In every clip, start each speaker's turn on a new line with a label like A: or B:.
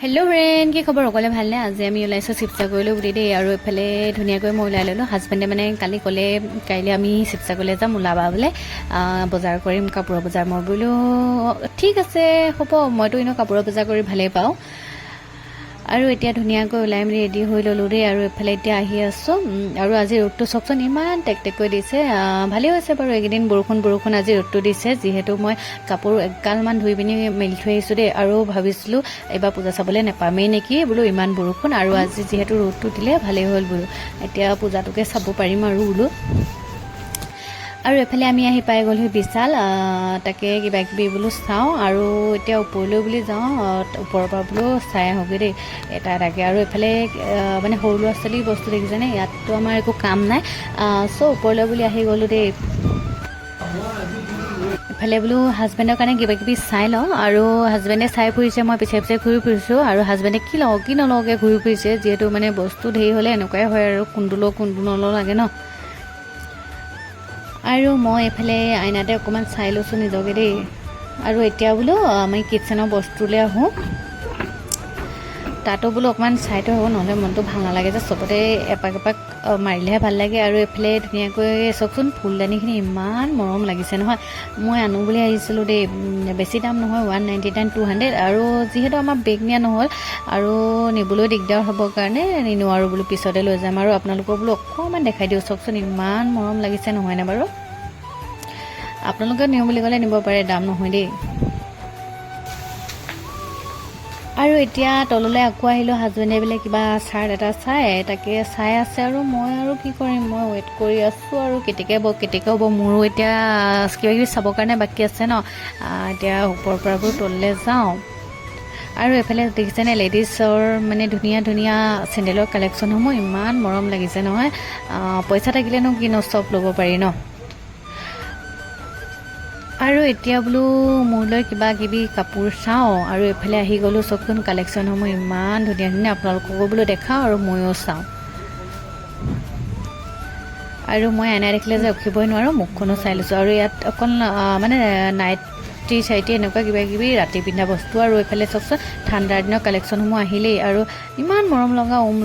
A: Hello' friend, কি খবৰ? সকলোৱে ভালনে? আজি আমি ওলাইছোঁ শিৱসাগৰলৈ বুলি দেই। আৰু এইফালে ধুনীয়াকৈ মই ওলাই ল'লোঁ। হাজবেণ্ডে মানে কালি ক'লে কাইলৈ আমি শিৱসাগৰলৈ যাম, ওলাবা বোলে, বজাৰ কৰিম, কাপোৰৰ বজাৰ। মই বোলো ঠিক আছে হ'ব, মইতো এনেও কাপোৰৰ বজাৰ কৰি ভালেই পাওঁ। আৰু এতিয়া ধুনীয়াকৈ ওলাই মেলি ৰেডি হৈ ল'লোঁ দেই। আৰু এইফালে এতিয়া আহি আছোঁ। আৰু আজি ৰ'দটো চাওকচোন, ইমান টেকটেকৈ দিছে। ভালেই হৈছে বাৰু, এইকেইদিন বৰষুণ আজি ৰ'দটো দিছে। যিহেতু মই কাপোৰ এগালমান ধুই পিনি মেলি থৈ আহিছোঁ দেই। আৰু ভাবিছিলোঁ এইবাৰ পূজা চাবলৈ নাপামেই নেকি বোলো, ইমান বৰষুণ। আৰু আজি যিহেতু ৰ'দটো দিলে ভালেই হ'ল বোলো, এতিয়া পূজাটোকে চাব পাৰিম আৰু বোলো। আৰু এফালে আমি আহি পাই গ'লোহি বিশাল। তাকে কিবা কিবি বোলো চাওঁ, আৰু এতিয়া ওপৰলৈ বুলি যাওঁ, ওপৰৰ পৰা বোলো চাই আহোঁগৈ দেই এটা এটাকৈ। আৰু এইফালে মানে সৰু ল'ৰা ছোৱালীৰ বস্তু দেখিছেনে, ইয়াততো আমাৰ একো কাম নাই। ওপৰলৈ বুলি আহি গ'লোঁ দেই। এফালে বোলো হাজবেণ্ডৰ কাৰণে কিবা কিবি চাই লওঁ। আৰু হাজবেণ্ডে চাই ফুৰিছে, মই পিছে পিছে ঘূৰি ফুৰিছোঁ। আৰু হাজবেণ্ডে কি লওঁ কি নলওঁকৈ ঘূৰি ফুৰিছে, যিহেতু মানে বস্তু ধেৰ হ'লে এনেকুৱাই হয় আৰু, কোনটো লওঁ কোনটো নলওঁ লাগে ন। আৰু মই এইফালে আইনাতে অকণমান চাই লৈছোঁ নিজকে দেই। আৰু এতিয়া বোলো আমি কিটচেনৰ বস্তুলৈ আহোঁ। তাতো বোলো অকণমান চাই থৈ হ'ব, নহ'লে মনটো ভাল নালাগে যে, চবতে এপাক এপাক মাৰিলেহে ভাল লাগে। আৰু এইফালে ধুনীয়াকৈ চাওকচোন, ফুলদানিখিনি ইমান মৰম লাগিছে নহয়। মই আনো বুলি আহিছিলোঁ দেই, বেছি দাম নহয়, 199, 200। আৰু যিহেতু আমাৰ বেগ নিয়া নহ'ল আৰু নিবলৈ দিগদাৰ হ'বৰ কাৰণে নিনো আৰু বোলো, পিছতে লৈ যাম। আৰু আপোনালোকৰ বোলো অকণমান দেখাই দিওঁ, চাওকচোন ইমান মৰম লাগিছে নহয়নে বাৰু। আপোনালোকে নিওঁ বুলি ক'লে নিব পাৰে, দাম নহয় দেই। আৰু এতিয়া তললৈ আকৌ আহিলোঁ। হাজবেণ্ডে বোলে কিবা চাৰ্ট এটা তাকে চাই আছে। আৰু মই আৰু কি কৰিম, মই ৱেইট কৰি আছোঁ আৰু কেতিয়াকৈ হ'ব। মোৰো এতিয়া কিবা কিবি চাবৰ কাৰণে বাকী আছে ন। এতিয়া ওপৰৰ পৰা বোলো তললৈ যাওঁ। আৰু এইফালে দেখিছেনে, লেডিছৰ মানে ধুনীয়া ধুনীয়া চেণ্ডেলৰ কালেকশ্যনসমূহ ইমান মৰম লাগিছে নহয়। পইচা থাকিলেনো কিনো চব ল'ব পাৰি ন। আৰু এতিয়া বোলো মোৰলৈ কিবা কিবি কাপোৰ চাওঁ। আৰু এইফালে আহি গ'লোঁ, চবচোন কালেকশ্যনসমূহ ইমান ধুনীয়া ধুনীয়া, আপোনালোককো বোলো দেখাওঁ আৰু ময়ো চাওঁ। আৰু মই আইনা দেখিলে যে ৰখিবই নোৱাৰোঁ, মুখখনো চাই লৈছোঁ। আৰু ইয়াত অকল মানে নাইটি চাইটি এনেকুৱা কিবা কিবি ৰাতি পিন্ধা বস্তু। আৰু এইফালে চাওকচোন ঠাণ্ডাৰ দিনৰ কালেকশ্যনসমূহ আহিলেই, আৰু ইমান মৰম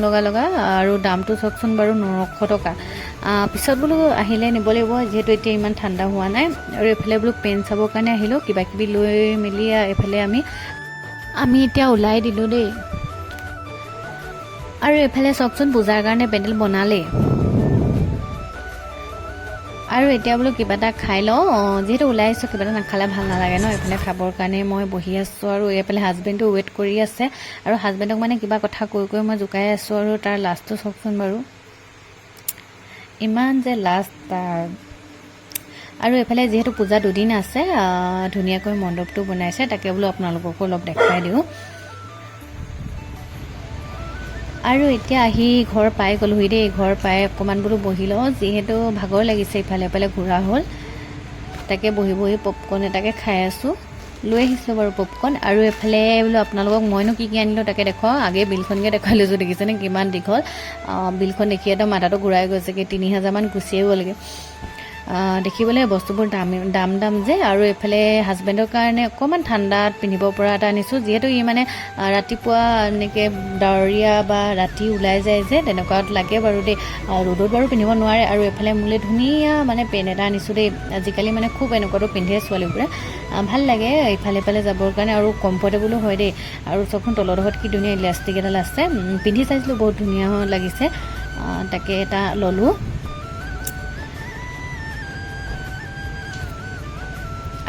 A: লগা লগা। আৰু দামটো চাওকচোন বাৰু, 900 টকা। পিছত বোলো আহিলে নিব লাগিব, যিহেতু এতিয়া ইমান ঠাণ্ডা হোৱা নাই। আৰু এইফালে বোলো পেণ্ট চাবৰ কাৰণে আহিলোঁ, কিবা কিবি লৈ মেলি এইফালে আমি এতিয়া ওলাই দিলোঁ দেই। আৰু এইফালে চাওকচোন পূজাৰ কাৰণে পেণ্ডেল বনালেই। আৰু এতিয়া বোলো কিবা এটা খাই লওঁ, যিহেতু ওলাই আহিছোঁ, কিবা এটা নাখালে ভাল নালাগে ন। এইফালে খাবৰ কাৰণে মই বহি আছোঁ। আৰু এইফালে হাজবেণ্ডো ৱেইট কৰি আছে। আৰু হাজবেণ্ডক মানে কিবা কথা কৈ মই জোকাই আছোঁ। আৰু তাৰ লাজটো চাওকচোন বাৰু, ইমান যে লাজ তাৰ। আৰু এইফালে যিহেতু পূজা 2 দিন আছে, ধুনীয়াকৈ মণ্ডপটো বনাইছে, তাকে বোলো আপোনালোককো অলপ দেখাই দিওঁ। আৰু এতিয়া আহি ঘৰ পাই গ'লোহি দেই। ঘৰ পাই অকণমান বোলো বহি লওঁ, যিহেতু ভাগৰ লাগিছে, ইফালে ইফালে ঘূৰা হ'ল। তাকে বহি বহি পপকৰ্ণ এটাকে খাই আছোঁ। লৈ আহিছিলোঁ বাৰু পপকৰ্ণ। আৰু এইফালে বোলো আপোনালোকক মইনো কি কি আনিলোঁ তাকে দেখুৱাওঁ। আগে বিলখনকৈ দেখাই লৈছোঁ, দেখিছেনে কিমান দীঘল। বিলখন দেখি একদম মাথাটো ঘূৰাই গৈছেগৈ, 3000মান গুচিয়ে গ'লগৈ। দেখিবলৈ বস্তুবোৰ দাম যে। আৰু এইফালে হাজবেণ্ডৰ কাৰণে অকণমান ঠাণ্ডাত পিন্ধিব পৰা এটা আনিছোঁ, যিহেতু ই মানে ৰাতিপুৱা এনেকৈ ডাৱৰীয়া বা ৰাতি ওলাই যায় যে, তেনেকুৱাত লাগে বাৰু দেই। ৰ'দত বাৰু পিন্ধিব নোৱাৰে। আৰু এইফালে মোলৈ ধুনীয়া মানে পেণ্ট এটা আনিছোঁ দেই। আজিকালি মানে খুব এনেকুৱাটো পিন্ধে ছোৱালীবোৰে, ভাল লাগে ইফালে ইফালে যাবৰ কাৰণে, আৰু কমফৰ্টেবলো হয় দেই। আৰু চকোন তলৰডোখৰত কি ধুনীয়া ইলাষ্টিক এডাল আছে, পিন্ধি চাইছিলোঁ, বহুত ধুনীয়া লাগিছে। তাকে এটা ল'লোঁ।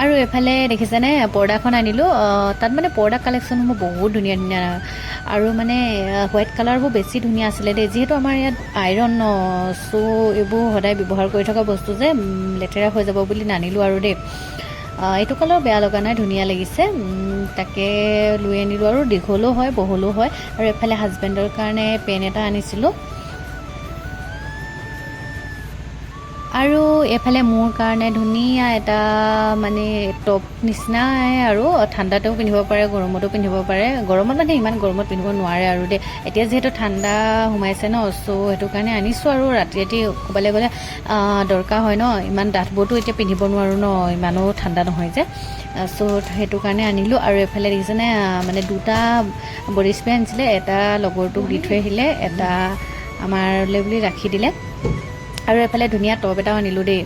A: আৰু এইফালে দেখিছেনে পৰ্দাখন আনিলোঁ। তাত মানে পৰ্দা কালেকশ্যনসমূহ বহুত ধুনীয়া ধুনীয়া। আৰু মানে হোৱাইট কালাৰবোৰ বেছি ধুনীয়া আছিলে দেই। যিহেতু আমাৰ ইয়াত আইৰণ এইবোৰ সদায় ব্যৱহাৰ কৰি থকা বস্তু যে, লেতেৰা হৈ যাব বুলি নানিলোঁ আৰু দেই। এইটো কালাৰ বেয়া লগা নাই, ধুনীয়া লাগিছে। তাকে লৈ আনিলোঁ। আৰু দীঘলো হয়, বহলো হয়। আৰু এইফালে হাজবেণ্ডৰ কাৰণে পেণ্ট এটা আনিছিলোঁ। আৰু এফালে মোৰ কাৰণে ধুনীয়া এটা মানে টপ নিচিনাই আৰু ঠাণ্ডাতেও পিন্ধিব পাৰে গৰমতো পিন্ধিব পাৰে গৰমত মানে ইমান গৰমত পিন্ধিব নোৱাৰে আৰু দেই এতিয়া যিহেতু ঠাণ্ডা সোমাইছে ন চ' সেইটো কাৰণে আনিছোঁ আৰু ৰাতি ৰাতি ক'বলৈ গ'লে দৰকাৰ হয় ন ইমান ডাঠবোৰতো এতিয়া পিন্ধিব নোৱাৰোঁ ন ইমানো ঠাণ্ডা নহয় যে চ' সেইটো কাৰণে আনিলোঁ আৰু এফালে দেখিছেনে মানে দুটা বডি স্প্ৰে আনিছিলে এটা লগৰটোক দি থৈ আহিলে এটা আমাৰলৈ বুলি ৰাখি দিলে আৰু এফালে ধুনীয়া টপ এটাও আনিলোঁ দেই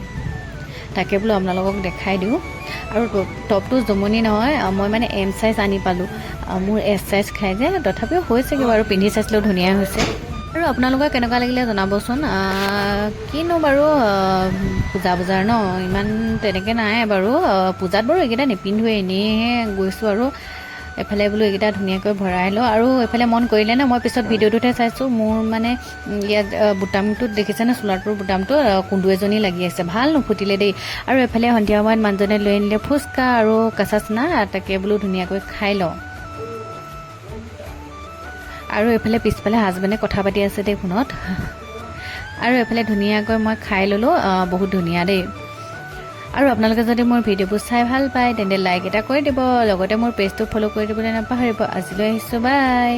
A: তাকে বোলো আপোনালোকক দেখাই দিওঁ আৰু টপটো জমনি নহয় মই মানে এম চাইজ আনি পালোঁ মোৰ এছ চাইজ খাই যে তথাপিও হৈছেগৈ বাৰু পিন্ধি চাইছিলোঁ ধুনীয়া হৈছে আৰু আপোনালোকৰ কেনেকুৱা লাগিলে জনাবচোন কিনো বাৰু পূজা বজাৰ ন ইমান তেনেকৈ নাই বাৰু পূজাত বাৰু এইকেইটা নিপিন্ধোৱে এনেইহে গৈছোঁ আৰু এফালে বোলো এইকেইটা ধুনীয়াকৈ ভৰাই লওঁ আৰু এইফালে মন কৰিলে ন মই পিছত ভিডিঅ'টোতে চাইছোঁ মোৰ মানে ইয়াত বুটামটোত দেখিছেনে চোলাটোৰ বুটামটো কুন্দু এজনী লাগি আছে ভাল নুফুটিলে দেই আৰু এফালে সন্ধিয়া সময়ত মানুহজনে লৈ আনিলে ফুচকা আৰু কেঁচা চানা তাকে বোলো ধুনীয়াকৈ খাই লওঁ আৰু এইফালে পিছফালে হাজবেণ্ডে কথা পাতি আছে দেই ফোনত আৰু এইফালে ধুনীয়াকৈ মই খাই ল'লোঁ বহুত ধুনীয়া দেই আৰু আপোনালোকে যদি মোৰ ভিডিঅ'বোৰ চাই ভাল পায় তেন্তে লাইক এটা কৰি দিব লগতে মোৰ পেজটো ফ'ল' কৰি দিবলৈ নাপাহৰিব আজিলৈ আহিছোঁ বাই